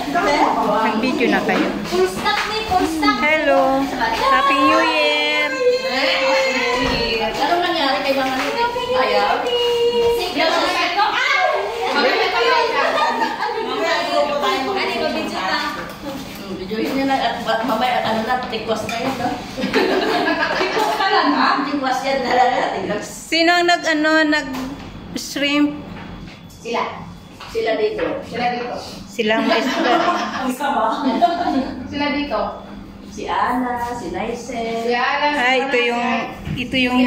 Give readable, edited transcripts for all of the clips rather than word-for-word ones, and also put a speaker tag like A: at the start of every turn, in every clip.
A: Nag-video na kayo.
B: Full stock ni, full stock.
A: Hello. Happy New Year.
B: Ano nangyari kay Bang Ano? Ayaw. Sige, ako. Videoin niya na at mamaya ano na, tikwas na yun, no? Tikwas ka lang, ha? Tikwas yan na lang.
A: Sino ang nag-shrimp?
B: Sila. Sila dito. Sila dito.
A: Silang maestra.
B: Sila dito. Si Ana, si Naisel. Si Ana.
A: Ay, ito yung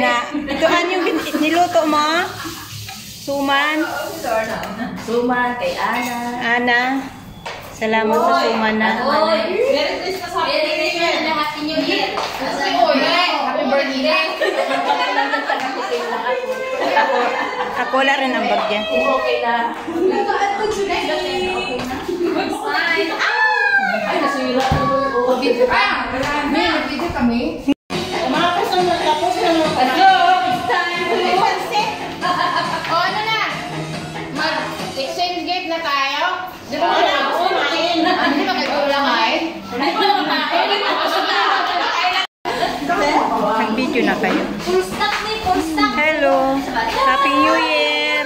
A: niluto mo? Suman?
B: Suman, kay Ana.
A: Ana. Salamat sa suman na.
B: Merry Christmas, Happy New Year. Happy birthday.
A: Ako wala rin ang bag dyan.
B: Okay na. Ay, nasira na mo yung video ka. May video kami. Mga kasama, tapos na mo. O, ano na? Mag-exchange gift na tayo? Di ba na ako kumain? Hindi ba kayo lang kain? Hindi ba kumain?
A: Nag-video na kayo.
B: Full stock ni, full stock.
A: Hello. Happy New Year.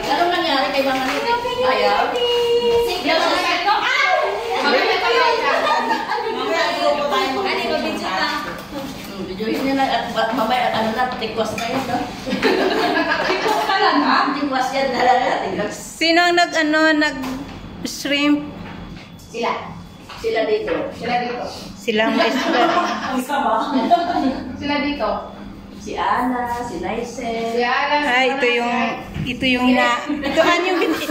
B: Ano nangyari kay Bang Ano? Ayaw. Sige, ako. Videoin niya na at mamaya ano na, tikwas na yun, no? Tikwas ka lang, ha? Tikwas yan na lang.
A: Sino ang nag-shrimp?
B: Sila. Sila dito. Sila dito.
A: Silang maestra.
B: Sila dito. Si Ana, si Naisel. Si Ana.
A: Ay, ito yung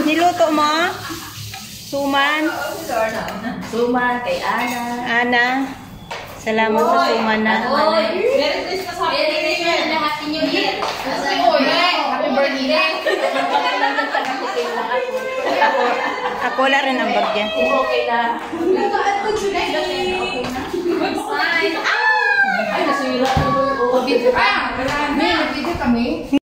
A: niluto mo? Suman?
B: Suman, kay Ana.
A: Ana. Salamat sa suman na.
B: Merry Christmas, Happy New Year. Happy birthday.
A: Ako wala rin ang bag dyan.
B: Okay na.